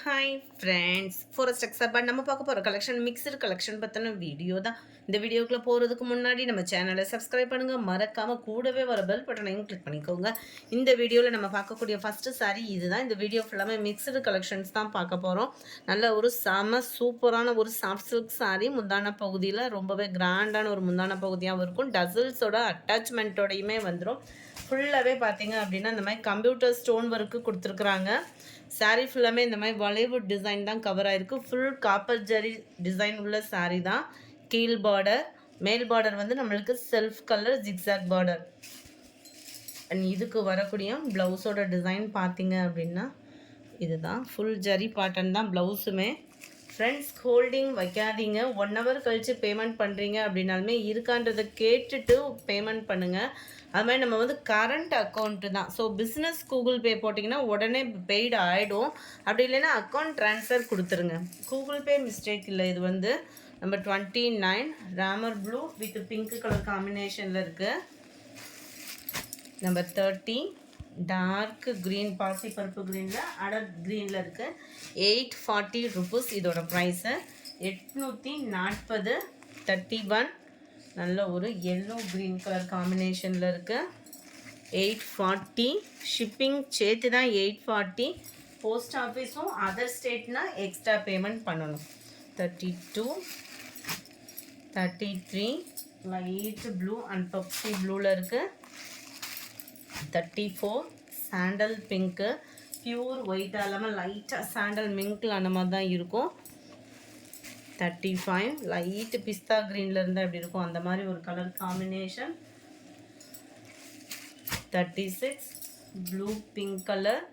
Hi friends forest எக்ஸாபாட் நம்ம பார்க்க போகிற கலெக்ஷன் மிக்சடு கலெக்ஷன் பற்றின வீடியோ தான். இந்த வீடியோக்குள்ளே போகிறதுக்கு முன்னாடி நம்ம சேனலை சப்ஸ்கிரைப் பண்ணுங்கள், மறக்காமல் கூடவே வர பெல் பட்டனையும் கிளிக் பண்ணிக்கோங்க. இந்த வீடியோவில் நம்ம பார்க்கக்கூடிய ஃபஸ்ட்டு சாரீ இதுதான். இந்த வீடியோ ஃபுல்லாமே மிக்சடு கலெக்ஷன்ஸ் தான் பார்க்க போகிறோம். நல்ல ஒரு சூப்பரான ஒரு சாஃப்ட் சில்க் சாரீ. முந்தான பகுதியில் ரொம்பவே கிராண்டான ஒரு முந்தான பகுதியாகவும் இருக்கும். டசில்ஸோட அட்டாச்மெண்ட்டோடையுமே வந்துடும். ஃபுல்லாகவே பார்த்தீங்க அப்படின்னா இந்த மாதிரி கம்ப்யூட்டர் ஸ்டோன் ஒர்க்கு கொடுத்துருக்குறாங்க. சாரீ ஃபுல்லாமே இந்த மாதிரி வளைவு டிசைன் தான் கவர் ஆகிருக்கு. ஃபுல் காப்பர் ஜரி டிசைன் உள்ள சாரீ தான். கீழ் பார்டர், மேல் பார்டர் வந்து நம்மளுக்கு self colour zigzag border. And இதுக்கு வரக்கூடிய ப்ளவுஸோட டிசைன் பார்த்தீங்க அப்படின்னா இதுதான். ஃபுல் ஜரி பாட்டன் தான் ப்ளவுஸுமே. ஃப்ரெண்ட்ஸ், ஹோல்டிங் வைக்காதீங்க. 1 hour கழித்து பேமெண்ட் பண்ணுறீங்க அப்படின்னாலுமே இருக்கான்றதை கேட்டுட்டு பேமெண்ட் பண்ணுங்கள். அது மாதிரி நம்ம வந்து கரண்ட் அக்கௌண்ட்டு தான். ஸோ பிஸ்னஸ் கூகுள் பே போட்டிங்கன்னா உடனே பெய்டு ஆகிடும். அப்படி இல்லைன்னா அக்கௌண்ட் ட்ரான்ஸ்ஃபர் கொடுத்துருங்க. கூகுள் பே மிஸ்டேக் இல்லை. இது வந்து number 29 Ramar blue with pink colour காம்பினேஷனில் இருக்குது. நம்பர் 30 டார்க் க்ரீன், பாசி பருப்பு க்ரீனில் அடர் க்ரீனில் இருக்குது. 840 ருபீஸ் இதோட ப்ரைஸு. 840. 31 நல்ல ஒரு எல்லோ க்ரீன் கலர் காம்பினேஷனில் இருக்குது. 840 ஷிப்பிங் சேர்த்து தான் 840. போஸ்ட் ஆஃபீஸும் அதர் ஸ்டேட்னா எக்ஸ்ட்ரா பேமெண்ட் பண்ணணும். 32 33 லைட் ப்ளூ அண்ட் பப்சி ப்ளூவில் இருக்குது. 34 சாண்டல் பிங்க்கு, பியூர் ஒயிட்டாக இல்லாமல் லைட்டாக சாண்டல் மிங்க்கில் அந்த மாதிரி தான் இருக்கும். 35 லைட் பிஸ்தா க்ரீனில் இருந்தால் எப்படி இருக்கும் அந்த மாதிரி ஒரு colour combination. 36 blue pink colour.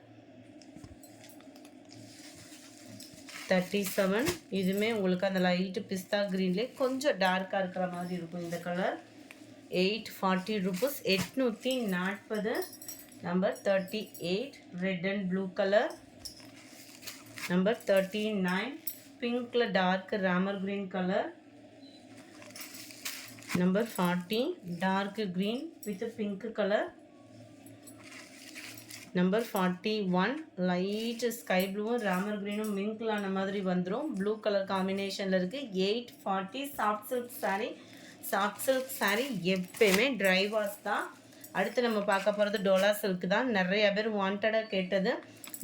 37 இதுவுமே உங்களுக்கு அந்த லைட்டு பிஸ்தா க்ரீன்லேயே கொஞ்சம் டார்க்காக இருக்கிற மாதிரி இருக்கும் இந்த colour. 840 rupees. 840. Number 38 red and blue colour. Number 39 பிங்க்ல dark Ramar green colour. Number 40 dark green with pink colour. Number 41 light sky ப்ளூவும் ராமர் க்ரீனும் மிங்க்லான மாதிரி வந்துடும். ப்ளூ கலர் காம்பினேஷனில் இருக்குது. 840 soft silk sari. Soft silk sari எப்பயுமே ட்ரை வாஷ் தான். அடுத்து நம்ம பார்க்க போகிறது டோலா சில்க் தான். நிறைய பேர் வாண்டடாக கேட்டது.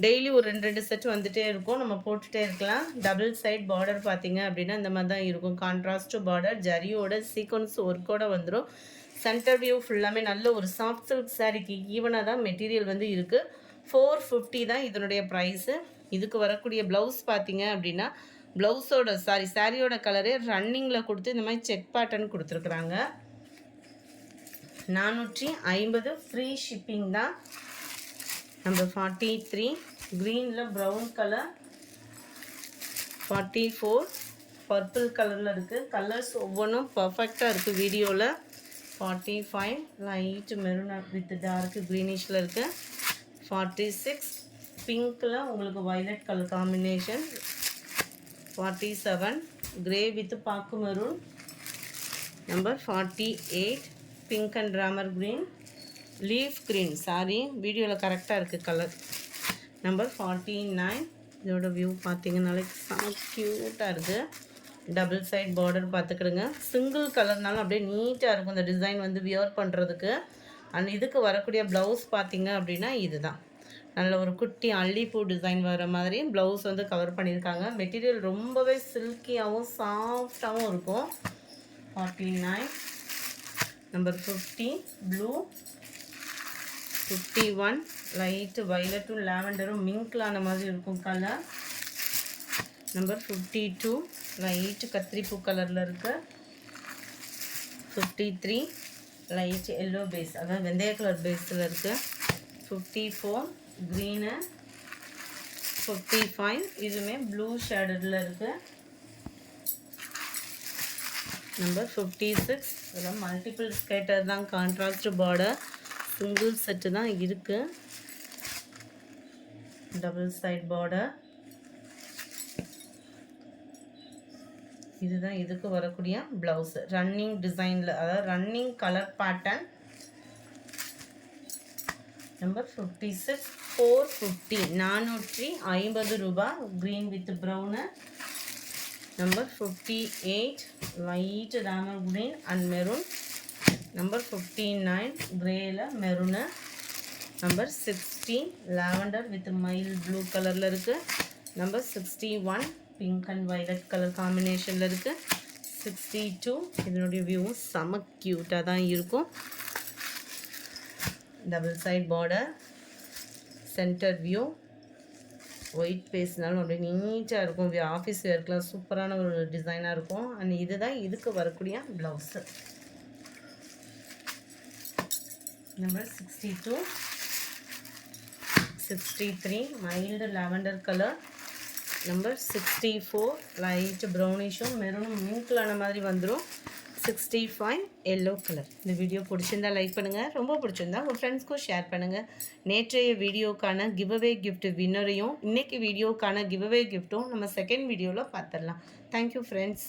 டெய்லி ஒரு 2 செட் வந்துகிட்டே இருக்கும், நம்ம போட்டுகிட்டே இருக்கலாம். டபுள் சைட் பார்டர் பார்த்தீங்க அப்படின்னா இந்த மாதிரி தான் இருக்கும். கான்ட்ராஸ்ட் பார்டர் ஜரியோட சீக்வன்ஸ் ஒர்க்கோடு வந்துடும். சென்டர் வியூ ஃபுல்லாமே நல்ல ஒரு சாஃப்ட் சில்க் சாரீக்கு ஈவனாக தான் மெட்டீரியல் வந்து இருக்குது. 450 தான் இதனுடைய ப்ரைஸு. இதுக்கு வரக்கூடிய ப்ளவுஸ் பார்த்தீங்க அப்படின்னா ப்ளவுஸோட சாரியோட கலரே ரன்னிங்கில் கொடுத்து இந்த மாதிரி செக் பேட்டர்ன் கொடுத்துருக்குறாங்க. 450 ஃப்ரீ ஷிப்பிங் தான். நம்பர் 43 க்ரீனில் ப்ரௌன் கலர். 44 பர்பிள் கலரில் இருக்குது. கலர்ஸ் ஒவ்வொன்றும் பர்ஃபெக்டாக இருக்குது வீடியோவில். 45 லைட் மெரூன் வித் டார்க் க்ரீனிஷில் இருக்குது. 46 பிங்க்கில் உங்களுக்கு violet colour combination. 47 grey with பாக்கு maroon. Number 48 pink and Ramar green, leaf green. Sari வீடியோவில் கரெக்டாக இருக்குது கலர். நம்பர் 49 இதோட வியூ பார்த்தீங்கன்னாலே க்யூட்டாக இருக்குது. டபுள் சைட் பார்டர் பார்த்துக்கிடுங்க. சிங்கிள் கலர்னாலும் அப்படியே நீட்டாக இருக்கும் இந்த டிசைன் வந்து வியர் பண்ணுறதுக்கு. அண்ட் இதுக்கு வரக்கூடிய ப்ளவுஸ் பார்த்தீங்க அப்படின்னா இதுதான். நல்ல ஒரு குட்டி அல்லிப்பூ டிசைன் வர மாதிரி ப்ளவுஸ் வந்து கவர் பண்ணியிருக்காங்க. மெட்டீரியல் ரொம்பவே சில்கியாகவும் சாஃப்டாகவும் இருக்கும். 49 நம்பர் 50 ப்ளூ. 51 லைட்டு வயலட்டும் லாவெண்டரும் மிங்க்லான மாதிரி இருக்கும் கலர். நம்பர் 52 லைட்டு கத்திரிப்பூ கலரில் இருக்குது. 53 லைட் எல்லோ பேஸ், அதாவது வெந்தய கலர் பேஸில் இருக்குது. 54 க்ரீனு. 55 இதுவுமே ப்ளூ ஷேடடில் இருக்குது. நம்பர் 56 இதெல்லாம் மல்டிபிள் ஸ்கேட்டர் தான், கான்ட்ராஸ்ட் பார்டர். சிங்கிள் செட்டு தான் இருக்குது. Double side border. இதுதான் இதுக்கு வரக்கூடிய ப்ளவுஸு. ரன்னிங் டிசைனில், அதாவது ரன்னிங் கலர் பேட்டர்ன். நம்பர் 56 450 450 ரூபாய். Green with brown. Number 58 light Ramar green and maroon. Number 59 கிரேல maroon. Number 60 lavender with mild blue கலரில் இருக்குது. Number 61 pink and violet colour காம்பினேஷனில் இருக்குது. 62 இதனுடைய வியூவும் செம க்யூட்டாக தான் இருக்கும். Double side border, centre view, white பேஸ்னாலும் அப்படியே நீட்டாக இருக்கும். ஆஃபீஸ் வேர்க்கெலாம் சூப்பரான ஒரு டிசைனாக இருக்கும். அண்ட் இதுதான் இதுக்கு வரக்கூடிய blouse. Number 62 63 mild lavender colour. Number 64 light ப்ரௌனிஷும் மெரூனும் மிங்க்லான மாதிரி வந்துடும். 65 எல்லோ கலர். இந்த வீடியோ பிடிச்சிருந்தா லைக் பண்ணுங்கள். ரொம்ப பிடிச்சிருந்தா உங்கள் ஃப்ரெண்ட்ஸ்க்கும் ஷேர் பண்ணுங்கள். நேற்றைய வீடியோக்கான கிவ்அவே கிஃப்ட் வின்னரையும் இன்றைக்கி வீடியோக்கான கிவ்அவே கிஃப்ட்டும் நம்ம செகண்ட் வீடியோவில் பார்த்துடலாம். Thank you friends.